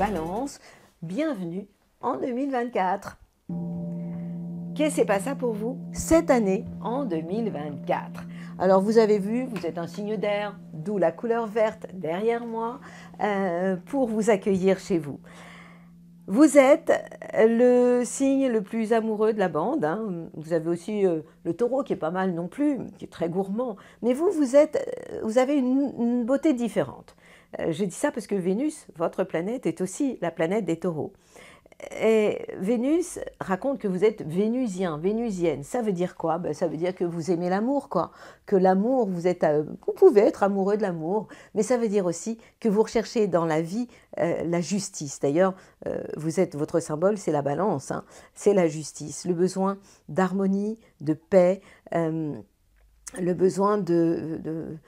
Balance, bienvenue en 2024. Qu'est-ce qui s'est passé pour vous cette année en 2024? Alors vous avez vu, vous êtes un signe d'air, d'où la couleur verte derrière moi, pour vous accueillir chez vous. Vous êtes le signe le plus amoureux de la bande, hein. Vous avez aussi le taureau qui est pas mal non plus, qui est très gourmand. Mais vous avez une beauté différente. Je dis ça parce que Vénus, votre planète, est aussi la planète des taureaux. Et Vénus raconte que vous êtes vénusien, vénusienne. Ça veut dire quoi? Ça veut dire que vous aimez l'amour, quoi. Que l'amour, vous pouvez être amoureux de l'amour, mais ça veut dire aussi que vous recherchez dans la vie la justice. D'ailleurs, votre symbole, c'est la balance, hein. C'est la justice, le besoin d'harmonie, de paix, le besoin de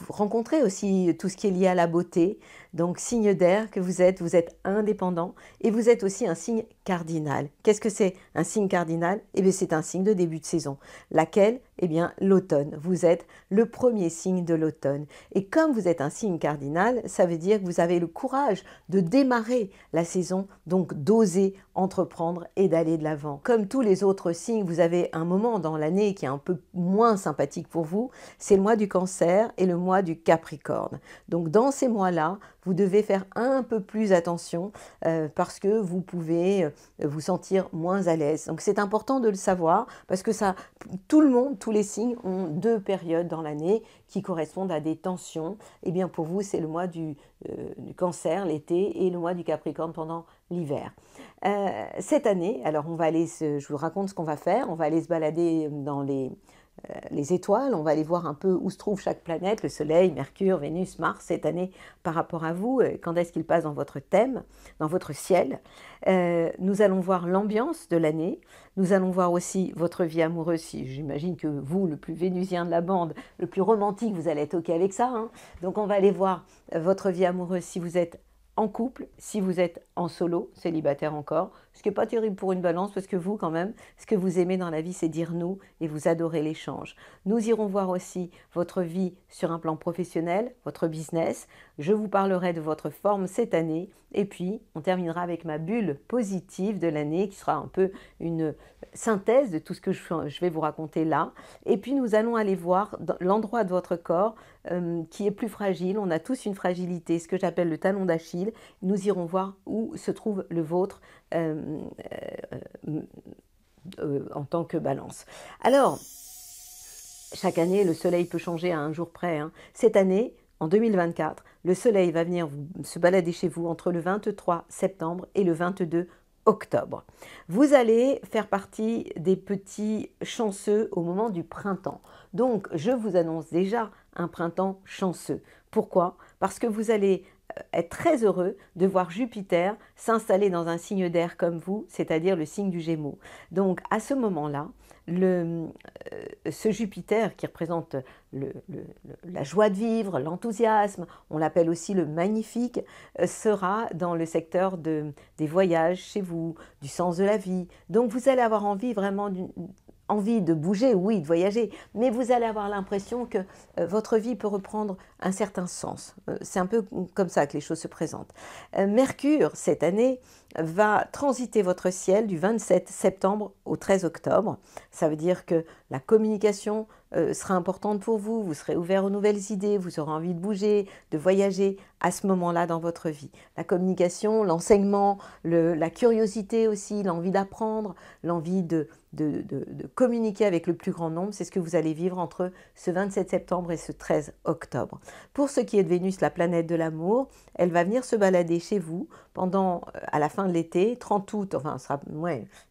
rencontrer aussi tout ce qui est lié à la beauté. Donc, signe d'air que vous êtes indépendant et vous êtes aussi un signe cardinal. Qu'est-ce que c'est un signe cardinal? Eh bien, c'est un signe de début de saison. Laquelle? Eh bien, l'automne. Vous êtes le premier signe de l'automne. Et comme vous êtes un signe cardinal, ça veut dire que vous avez le courage de démarrer la saison, donc d'oser entreprendre et d'aller de l'avant. Comme tous les autres signes, vous avez un moment dans l'année qui est un peu moins sympathique pour vous, c'est le mois du Cancer et le mois du Capricorne. Donc dans ces mois-là, vous devez faire un peu plus attention parce que vous pouvez vous sentir moins à l'aise. Donc c'est important de le savoir parce que tout le monde, tous les signes ont deux périodes dans l'année qui correspondent à des tensions. Et bien pour vous, c'est le mois du Cancer, l'été, et le mois du Capricorne pendant l'hiver. Cette année, alors je vous raconte ce qu'on va faire. On va aller se balader dans les étoiles, on va aller voir un peu où se trouve chaque planète, le Soleil, Mercure, Vénus, Mars, cette année par rapport à vous, quand est-ce qu'il passe dans votre thème, dans votre ciel. Nous allons voir l'ambiance de l'année, nous allons voir aussi votre vie amoureuse, si j'imagine que vous, le plus vénusien de la bande, le plus romantique, vous allez être OK avec ça, hein. Donc on va aller voir votre vie amoureuse si vous êtes en couple, si vous êtes en solo, célibataire encore, ce qui n'est pas terrible pour une balance parce que vous, quand même, ce que vous aimez dans la vie, c'est dire nous et vous adorez l'échange. Nous irons voir aussi votre vie sur un plan professionnel, votre business. Je vous parlerai de votre forme cette année et puis on terminera avec ma bulle positive de l'année qui sera un peu une synthèse de tout ce que je vais vous raconter là. Et puis nous allons aller voir l'endroit de votre corps qui est plus fragile. On a tous une fragilité, ce que j'appelle le talon d'Achille. Nous irons voir où se trouve le vôtre en tant que balance. Alors, chaque année, le soleil peut changer à un jour près, hein. Cette année, en 2024, le soleil va venir se balader chez vous entre le 23 septembre et le 22 octobre. Vous allez faire partie des petits chanceux au moment du printemps. Donc, je vous annonce déjà un printemps chanceux. Pourquoi? Parce que vous allez être très heureux de voir Jupiter s'installer dans un signe d'air comme vous, c'est-à-dire le signe du Gémeaux. Donc, à ce moment-là, ce Jupiter qui représente la joie de vivre, l'enthousiasme, on l'appelle aussi le magnifique, sera dans le secteur des voyages chez vous, du sens de la vie. Donc vous allez avoir vraiment envie de bouger, oui, de voyager, mais vous allez avoir l'impression que votre vie peut reprendre un certain sens. C'est un peu comme ça que les choses se présentent. Mercure, cette année, va transiter votre ciel du 27 septembre au 13 octobre. Ça veut dire que la communication sera importante pour vous, vous serez ouvert aux nouvelles idées, vous aurez envie de bouger, de voyager à ce moment-là dans votre vie. La communication, l'enseignement, la curiosité aussi, l'envie d'apprendre, l'envie de communiquer avec le plus grand nombre, c'est ce que vous allez vivre entre ce 27 septembre et ce 13 octobre. Pour ce qui est de Vénus, la planète de l'amour, elle va venir se balader chez vous à la fin de l'été, 30 août,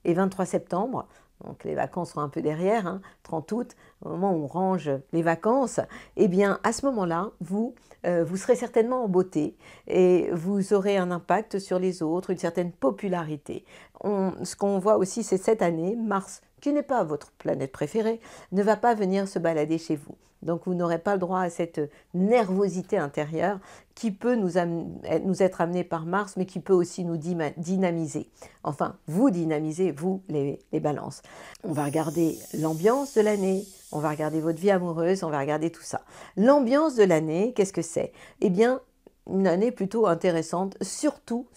et 23 septembre. Donc les vacances seront un peu derrière, hein, 30 août, au moment où on range les vacances, eh bien à ce moment-là, vous serez certainement en beauté et vous aurez un impact sur les autres, une certaine popularité. Ce qu'on voit aussi, c'est cette année, Mars, qui n'est pas votre planète préférée, ne va pas venir se balader chez vous. Donc vous n'aurez pas le droit à cette nervosité intérieure qui peut nous être amenée par Mars, mais qui peut aussi nous dynamiser. Enfin, vous dynamisez, vous, les balances. On va regarder l'ambiance de l'année, on va regarder votre vie amoureuse, on va regarder tout ça. L'ambiance de l'année, qu'est-ce que c'est? Eh bien, une année plutôt intéressante, surtout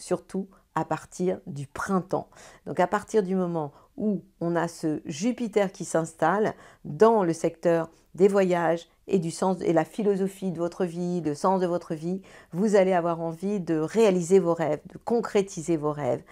à partir du printemps. Donc à partir du moment où on a ce Jupiter qui s'installe dans le secteur des voyages et du sens et la philosophie de votre vie, le sens de votre vie, vous allez avoir envie de réaliser vos rêves, de concrétiser vos rêves.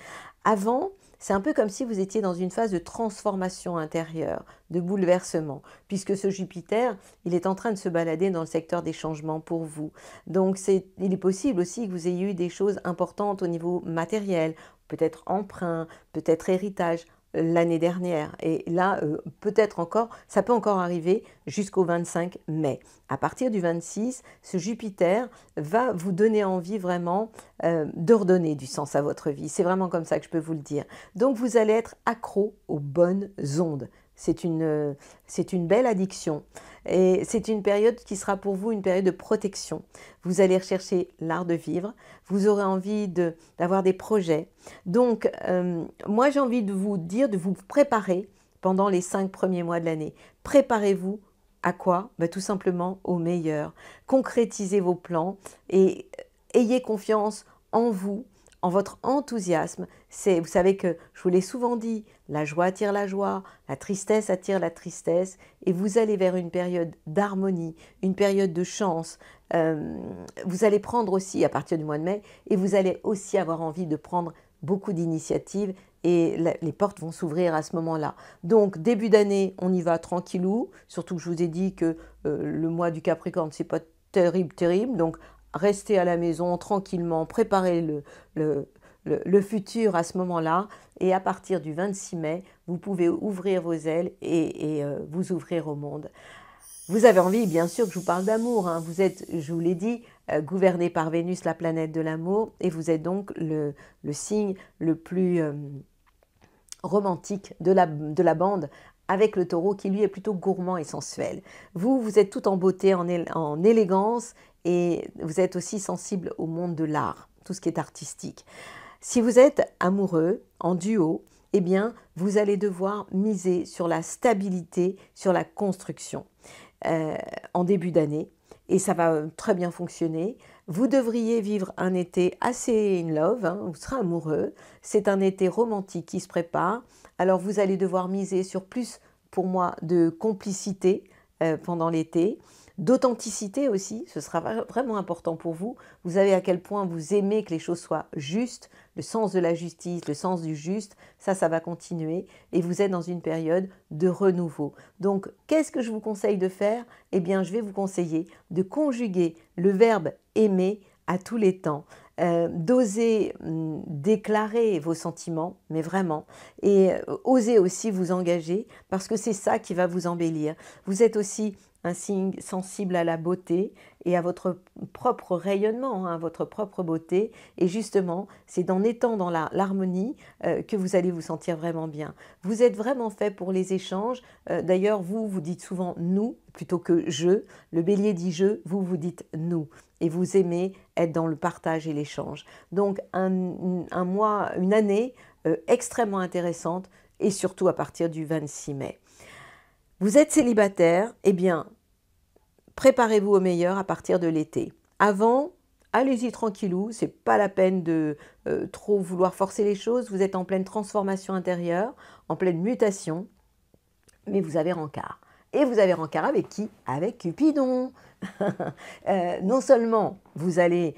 Avant, c'est un peu comme si vous étiez dans une phase de transformation intérieure, de bouleversement, puisque ce Jupiter, il est en train de se balader dans le secteur des changements pour vous. Donc, il est possible aussi que vous ayez eu des choses importantes au niveau matériel, peut-être emprunt, peut-être héritage l'année dernière. Et là, peut-être encore, ça peut encore arriver jusqu'au 25 mai. À partir du 26, ce Jupiter va vous donner envie vraiment de redonner du sens à votre vie. C'est vraiment comme ça que je peux vous le dire. Donc, vous allez être accro aux bonnes ondes. C'est une belle addiction et c'est une période qui sera pour vous une période de protection. Vous allez rechercher l'art de vivre, vous aurez envie d'avoir des projets. Donc, moi j'ai envie de vous dire, de vous préparer pendant les 5 premiers mois de l'année. Préparez-vous à quoi? Tout simplement au meilleur. Concrétisez vos plans et ayez confiance en vous, en votre enthousiasme. Vous savez que je vous l'ai souvent dit, la joie attire la joie, la tristesse attire la tristesse, et vous allez vers une période d'harmonie, une période de chance. Vous allez prendre aussi, à partir du mois de mai, et vous allez aussi avoir envie de prendre beaucoup d'initiatives, et les portes vont s'ouvrir à ce moment-là. Donc, début d'année, on y va tranquillou, surtout que je vous ai dit que le mois du Capricorne, c'est pas terrible, donc restez à la maison tranquillement, préparez le futur à ce moment-là, et à partir du 26 mai, vous pouvez ouvrir vos ailes et vous ouvrir au monde. Vous avez envie, bien sûr, que je vous parle d'amour. Hein. Vous êtes, je vous l'ai dit, gouverné par Vénus, la planète de l'amour, et vous êtes donc le signe le plus romantique de la bande, avec le taureau qui lui est plutôt gourmand et sensuel. Vous êtes tout en beauté, en élégance, et vous êtes aussi sensible au monde de l'art, tout ce qui est artistique. Si vous êtes amoureux, en duo, eh bien, vous allez devoir miser sur la stabilité, sur la construction en début d'année, et ça va très bien fonctionner. Vous devriez vivre un été assez in love, hein, vous serez amoureux. C'est un été romantique qui se prépare. Alors vous allez devoir miser sur plus, pour moi, de complicité pendant l'été, d'authenticité aussi, ce sera vraiment important pour vous. Vous savez à quel point vous aimez que les choses soient justes, le sens de la justice, le sens du juste, ça va continuer, et vous êtes dans une période de renouveau. Donc, qu'est-ce que je vous conseille de faire? Eh bien, je vais vous conseiller de conjuguer le verbe aimer à tous les temps, d'oser déclarer vos sentiments, mais vraiment, et oser aussi vous engager, parce que c'est ça qui va vous embellir. Vous êtes aussi un signe sensible à la beauté et à votre propre rayonnement, hein, votre propre beauté. Et justement, c'est en étant dans l'harmonie que vous allez vous sentir vraiment bien. Vous êtes vraiment fait pour les échanges. D'ailleurs, vous dites souvent « nous » plutôt que « je ». Le bélier dit « je », vous dites « nous ». Et vous aimez être dans le partage et l'échange. Donc, un mois, une année extrêmement intéressante, et surtout à partir du 26 mai. Vous êtes célibataire, eh bien, préparez-vous au meilleur à partir de l'été. Avant, allez-y tranquillou, c'est pas la peine de trop vouloir forcer les choses. Vous êtes en pleine transformation intérieure, en pleine mutation, mais vous avez rencard. Et vous avez rencard avec qui? Avec Cupidon. Non seulement vous allez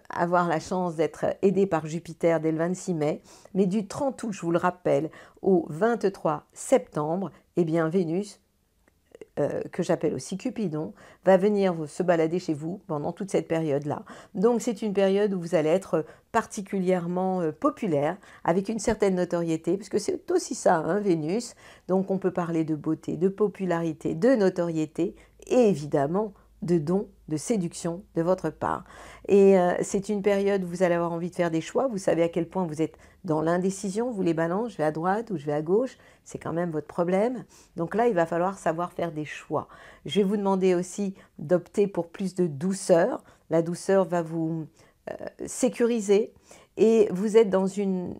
avoir la chance d'être aidé par Jupiter dès le 26 mai, mais du 30 août, je vous le rappelle, au 23 septembre, eh bien Vénus, que j'appelle aussi Cupidon, va venir se balader chez vous pendant toute cette période-là. Donc c'est une période où vous allez être particulièrement populaire, avec une certaine notoriété, puisque c'est aussi ça, hein, Vénus. Donc on peut parler de beauté, de popularité, de notoriété, et évidemment de dons, de séduction de votre part. Et c'est une période où vous allez avoir envie de faire des choix. Vous savez à quel point vous êtes dans l'indécision, vous les balances, je vais à droite ou je vais à gauche, c'est quand même votre problème. Donc là, il va falloir savoir faire des choix. Je vais vous demander aussi d'opter pour plus de douceur. La douceur va vous sécuriser, et vous êtes dans une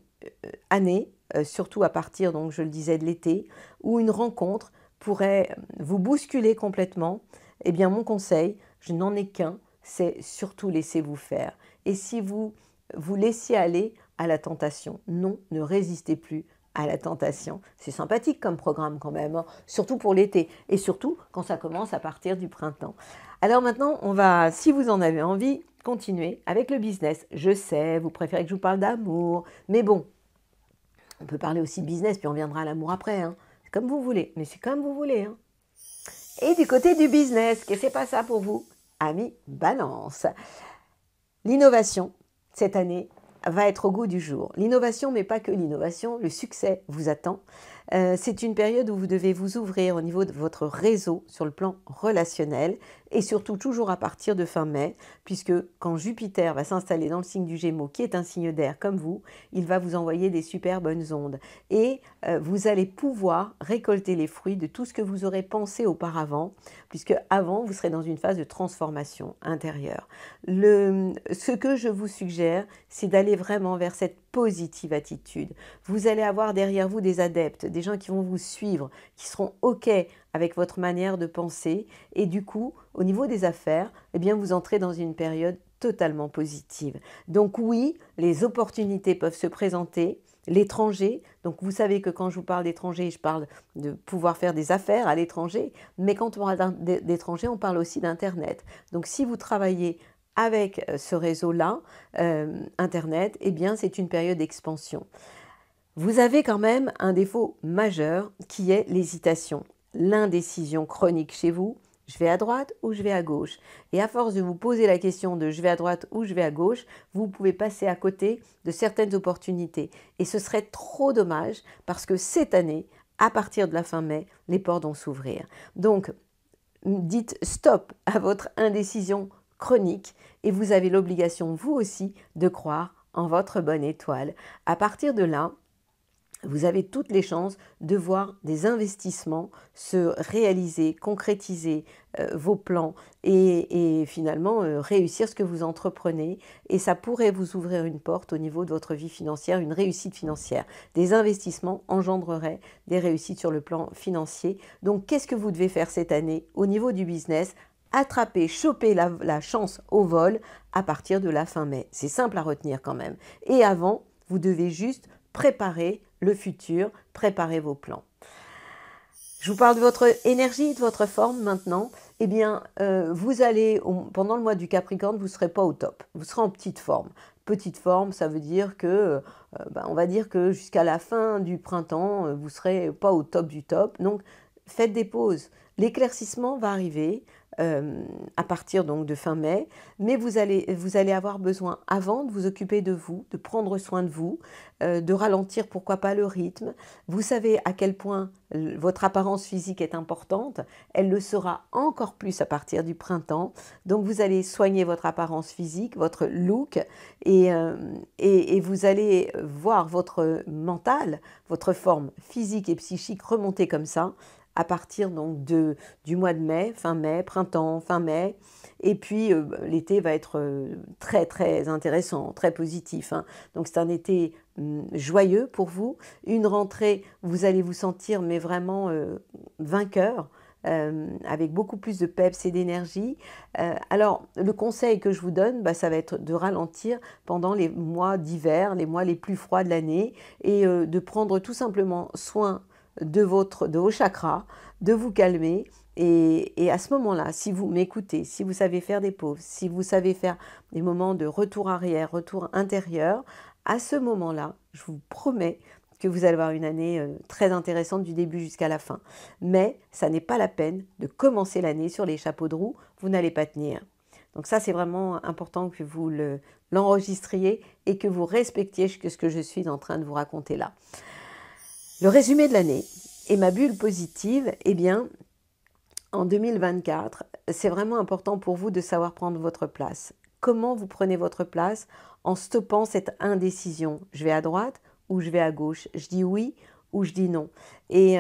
année, surtout à partir, donc je le disais, de l'été, où une rencontre pourrait vous bousculer complètement. Eh bien, mon conseil, je n'en ai qu'un, c'est surtout laissez-vous faire. Et si vous vous laissiez aller à la tentation, non, ne résistez plus à la tentation. C'est sympathique comme programme quand même, hein, surtout pour l'été et surtout quand ça commence à partir du printemps. Alors maintenant, on va, si vous en avez envie, continuer avec le business. Je sais, vous préférez que je vous parle d'amour, mais bon, on peut parler aussi de business, puis on viendra à l'amour après. Hein. C'est comme vous voulez, mais c'est comme vous voulez. Hein. Et du côté du business, qu'est-ce que c'est pas ça pour vous, amis Balance? L'innovation, cette année, va être au goût du jour. L'innovation, mais pas que l'innovation, le succès vous attend. C'est une période où vous devez vous ouvrir au niveau de votre réseau sur le plan relationnel et surtout toujours à partir de fin mai, puisque quand Jupiter va s'installer dans le signe du Gémeaux, qui est un signe d'air comme vous, il va vous envoyer des super bonnes ondes. Et vous allez pouvoir récolter les fruits de tout ce que vous aurez pensé auparavant, puisque avant, vous serez dans une phase de transformation intérieure. Ce que je vous suggère, c'est d'aller vraiment vers cette positive attitude. Vous allez avoir derrière vous des adeptes, des gens qui vont vous suivre, qui seront OK avec votre manière de penser. Et du coup, au niveau des affaires, eh bien, vous entrez dans une période totalement positive. Donc oui, les opportunités peuvent se présenter. L'étranger, donc vous savez que quand je vous parle d'étranger, je parle de pouvoir faire des affaires à l'étranger, mais quand on parle d'étranger, on parle aussi d'Internet. Donc si vous travaillez avec ce réseau-là, Internet, eh bien c'est une période d'expansion. Vous avez quand même un défaut majeur qui est l'hésitation, l'indécision chronique chez vous. Je vais à droite ou je vais à gauche? Et à force de vous poser la question de je vais à droite ou je vais à gauche, vous pouvez passer à côté de certaines opportunités. Et ce serait trop dommage parce que cette année, à partir de la fin mai, les portes vont s'ouvrir. Donc, dites stop à votre indécision chronique et vous avez l'obligation, vous aussi, de croire en votre bonne étoile. À partir de là, vous avez toutes les chances de voir des investissements se réaliser, concrétiser vos plans et finalement réussir ce que vous entreprenez. Et ça pourrait vous ouvrir une porte au niveau de votre vie financière, une réussite financière. Des investissements engendreraient des réussites sur le plan financier. Donc, qu'est-ce que vous devez faire cette année au niveau du business? Attraper, choper la chance au vol à partir de la fin mai. C'est simple à retenir quand même. Et avant, vous devez juste préparer le futur, préparer vos plans. Je vous parle de votre énergie, de votre forme maintenant. Eh bien, vous allez, pendant le mois du Capricorne, vous ne serez pas au top. Vous serez en petite forme. Petite forme, ça veut dire que, on va dire que jusqu'à la fin du printemps, vous ne serez pas au top du top. Donc, faites des pauses. L'éclaircissement va arriver à partir donc de fin mai, mais vous allez avoir besoin avant de vous occuper de vous, de prendre soin de vous, de ralentir pourquoi pas le rythme. Vous savez à quel point votre apparence physique est importante, elle le sera encore plus à partir du printemps, donc vous allez soigner votre apparence physique, votre look, et vous allez voir votre mental, votre forme physique et psychique remonter comme ça, à partir donc du mois de mai, fin mai, printemps, fin mai. Et puis l'été va être très très intéressant, très positif. Hein. Donc c'est un été joyeux pour vous. Une rentrée, vous allez vous sentir mais vraiment vainqueur. Avec beaucoup plus de peps et d'énergie. Alors, le conseil que je vous donne, ça va être de ralentir pendant les mois d'hiver, les mois les plus froids de l'année, et de prendre tout simplement soin de vos chakras, de vous calmer. Et à ce moment-là, si vous m'écoutez, si vous savez faire des pauses, si vous savez faire des moments de retour arrière, retour intérieur, à ce moment-là, je vous promets que vous allez avoir une année très intéressante du début jusqu'à la fin. Mais ça n'est pas la peine de commencer l'année sur les chapeaux de roue, vous n'allez pas tenir. Donc ça, c'est vraiment important que vous l'enregistriez et que vous respectiez ce que je suis en train de vous raconter là. Le résumé de l'année et ma bulle positive, eh bien, en 2024, c'est vraiment important pour vous de savoir prendre votre place. Comment vous prenez votre place en stoppant cette indécision? Je vais à droite ou je vais à gauche? Je dis oui ou je dis non? Et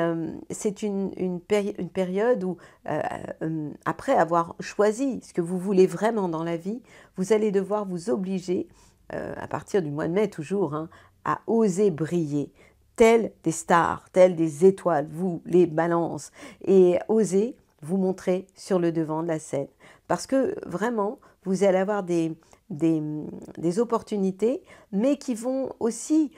c'est une période où, après avoir choisi ce que vous voulez vraiment dans la vie, vous allez devoir vous obliger, à partir du mois de mai toujours, hein, à oser briller. Tels des stars, tels des étoiles, vous, les balances, et osez vous montrer sur le devant de la scène. Parce que vraiment, vous allez avoir des opportunités, mais qui vont aussi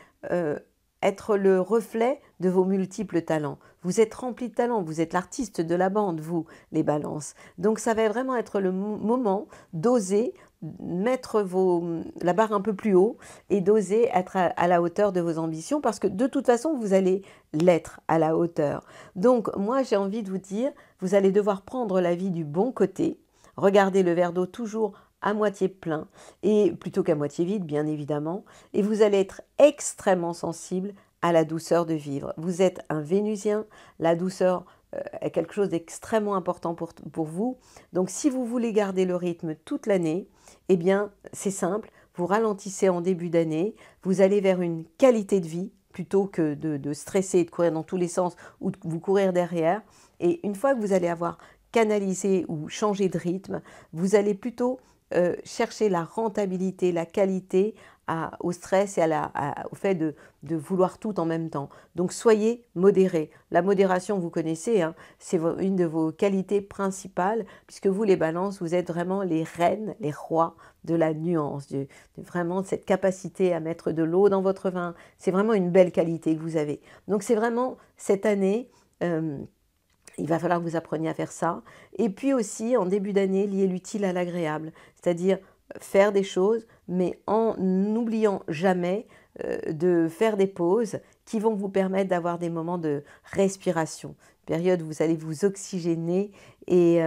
être le reflet de vos multiples talents. Vous êtes rempli de talents, vous êtes l'artiste de la bande, vous, les balances. Donc ça va vraiment être le moment d'oser mettre la barre un peu plus haut et d'oser être à la hauteur de vos ambitions, parce que de toute façon, vous allez l'être à la hauteur. Donc moi, j'ai envie de vous dire, vous allez devoir prendre la vie du bon côté, regarder le verre d'eau toujours à moitié plein, et plutôt qu'à moitié vide, bien évidemment, et vous allez être extrêmement sensible à la douceur de vivre. Vous êtes un Vénusien, la douceur est quelque chose d'extrêmement important pour vous. Donc si vous voulez garder le rythme toute l'année, eh bien c'est simple, vous ralentissez en début d'année, vous allez vers une qualité de vie, plutôt que de stresser et de courir dans tous les sens ou de vous courir derrière. Et une fois que vous allez avoir canalisé ou changé de rythme, vous allez plutôt chercher la rentabilité, la qualité au stress et au fait de vouloir tout en même temps. Donc soyez modérés. La modération, vous connaissez, hein, c'est une de vos qualités principales, puisque vous, les balances, vous êtes vraiment les reines, les rois de la nuance, vraiment de cette capacité à mettre de l'eau dans votre vin. C'est vraiment une belle qualité que vous avez. Donc c'est vraiment cette année... il va falloir que vous appreniez à faire ça. Et puis aussi, en début d'année, lier l'utile à l'agréable. C'est-à-dire faire des choses, mais en n'oubliant jamais de faire des pauses qui vont vous permettre d'avoir des moments de respiration. Période où vous allez vous oxygéner et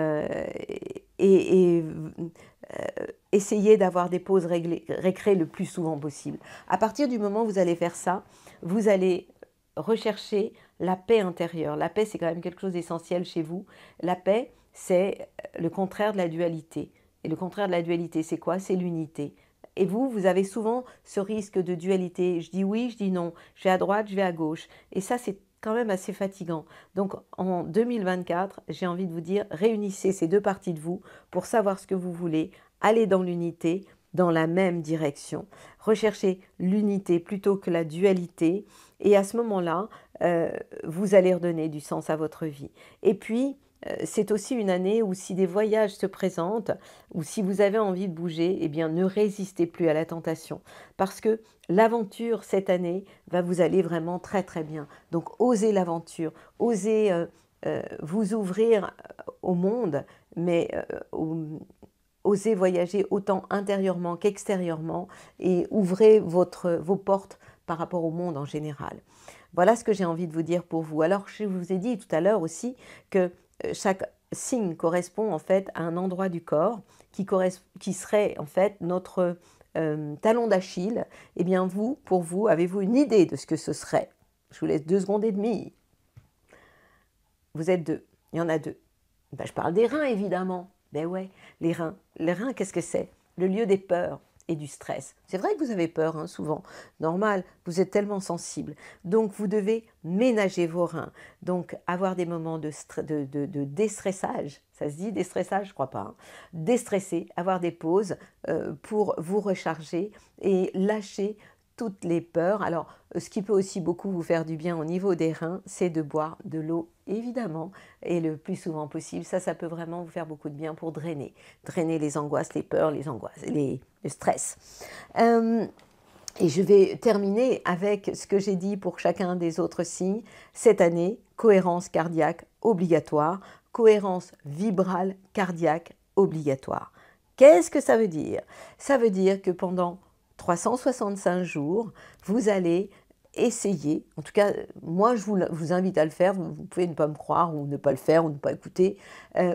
essayer d'avoir des pauses récré le plus souvent possible. À partir du moment où vous allez faire ça, vous allez rechercher la paix intérieure. La paix, c'est quand même quelque chose d'essentiel chez vous. La paix, c'est le contraire de la dualité. Et le contraire de la dualité, c'est quoi? C'est l'unité. Et vous avez souvent ce risque de dualité. Je dis oui, je dis non. Je vais à droite, je vais à gauche. Et ça, c'est quand même assez fatigant. Donc, en 2024, j'ai envie de vous dire, réunissez ces deux parties de vous pour savoir ce que vous voulez, aller dans l'unité, dans la même direction. Recherchez l'unité plutôt que la dualité. Et à ce moment-là, vous allez redonner du sens à votre vie. Et puis, c'est aussi une année où si des voyages se présentent, ou si vous avez envie de bouger, eh bien ne résistez plus à la tentation. Parce que l'aventure, cette année, va vous aller vraiment très très bien. Donc osez l'aventure, osez vous ouvrir au monde, mais osez voyager autant intérieurement qu'extérieurement et ouvrez vos portes par rapport au monde en général. Voilà ce que j'ai envie de vous dire pour vous. Alors, je vous ai dit tout à l'heure aussi que chaque signe correspond en fait à un endroit du corps qui serait en fait notre talon d'Achille. Eh bien, pour vous, avez-vous une idée de ce que ce serait? Je vous laisse 2 secondes et demie. Vous êtes 2. Il y en a 2. Ben, je parle des reins, évidemment. Ben ouais, les reins. Les reins, qu'est-ce que c'est? Le lieu des peurs et du stress. C'est vrai que vous avez peur, hein, souvent. Normal, vous êtes tellement sensible. Donc, vous devez ménager vos reins. Donc, avoir des moments de déstressage. Ça se dit déstressage? Je crois pas. Hein. Déstresser, avoir des pauses pour vous recharger et lâcher toutes les peurs. Alors, ce qui peut aussi beaucoup vous faire du bien au niveau des reins, c'est de boire de l'eau, évidemment, et le plus souvent possible. Ça peut vraiment vous faire beaucoup de bien pour drainer les angoisses, les peurs, le stress. Et je vais terminer avec ce que j'ai dit pour chacun des autres signes. Cette année, cohérence cardiaque obligatoire, cohérence vibrale cardiaque obligatoire. Qu'est-ce que ça veut dire? Ça veut dire que pendant 365 jours, vous allez essayer, en tout cas, moi je vous invite à le faire, vous pouvez ne pas me croire ou ne pas le faire ou ne pas écouter,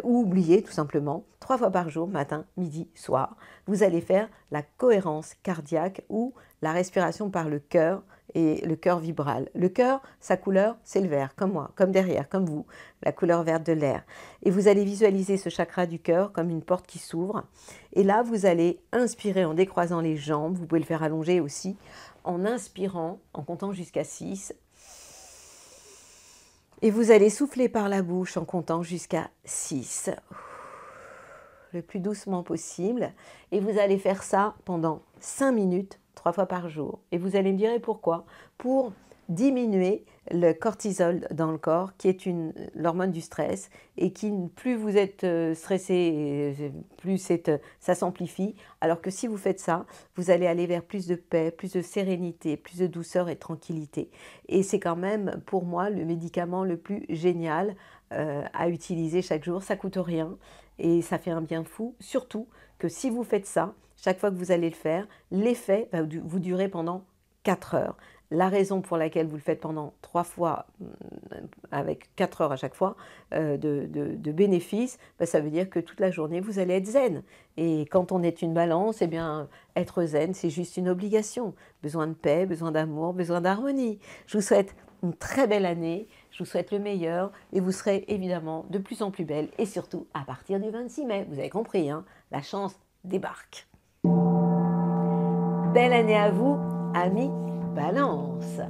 ou oublier tout simplement, 3 fois par jour, matin, midi, soir, vous allez faire la cohérence cardiaque ou la respiration par le cœur et le cœur vibral. Le cœur, sa couleur, c'est le vert, comme moi, comme derrière, comme vous, la couleur verte de l'air. Et vous allez visualiser ce chakra du cœur comme une porte qui s'ouvre. Et là, vous allez inspirer en décroisant les jambes, vous pouvez le faire allonger aussi, en inspirant, en comptant jusqu'à 6. Et vous allez souffler par la bouche en comptant jusqu'à 6. Le plus doucement possible. Et vous allez faire ça pendant 5 minutes, 3 fois par jour. Et vous allez me dire, et pourquoi? Pour diminuer le cortisol dans le corps, qui est l'hormone du stress, et qui, plus vous êtes stressé, plus ça s'amplifie, alors que si vous faites ça, vous allez aller vers plus de paix, plus de sérénité, plus de douceur et de tranquillité. Et c'est quand même, pour moi, le médicament le plus génial à utiliser chaque jour. Ça coûte rien et ça fait un bien fou, surtout que si vous faites ça, chaque fois que vous allez le faire, l'effet va vous durer pendant 4 heures. La raison pour laquelle vous le faites pendant 3 fois, avec 4 heures à chaque fois de bénéfices, ben ça veut dire que toute la journée, vous allez être zen. Et quand on est une balance, eh bien, être zen, c'est juste une obligation. Besoin de paix, besoin d'amour, besoin d'harmonie. Je vous souhaite une très belle année, je vous souhaite le meilleur et vous serez évidemment de plus en plus belle et surtout à partir du 26 mai. Vous avez compris, hein, la chance débarque. Belle année à vous, amis Balance.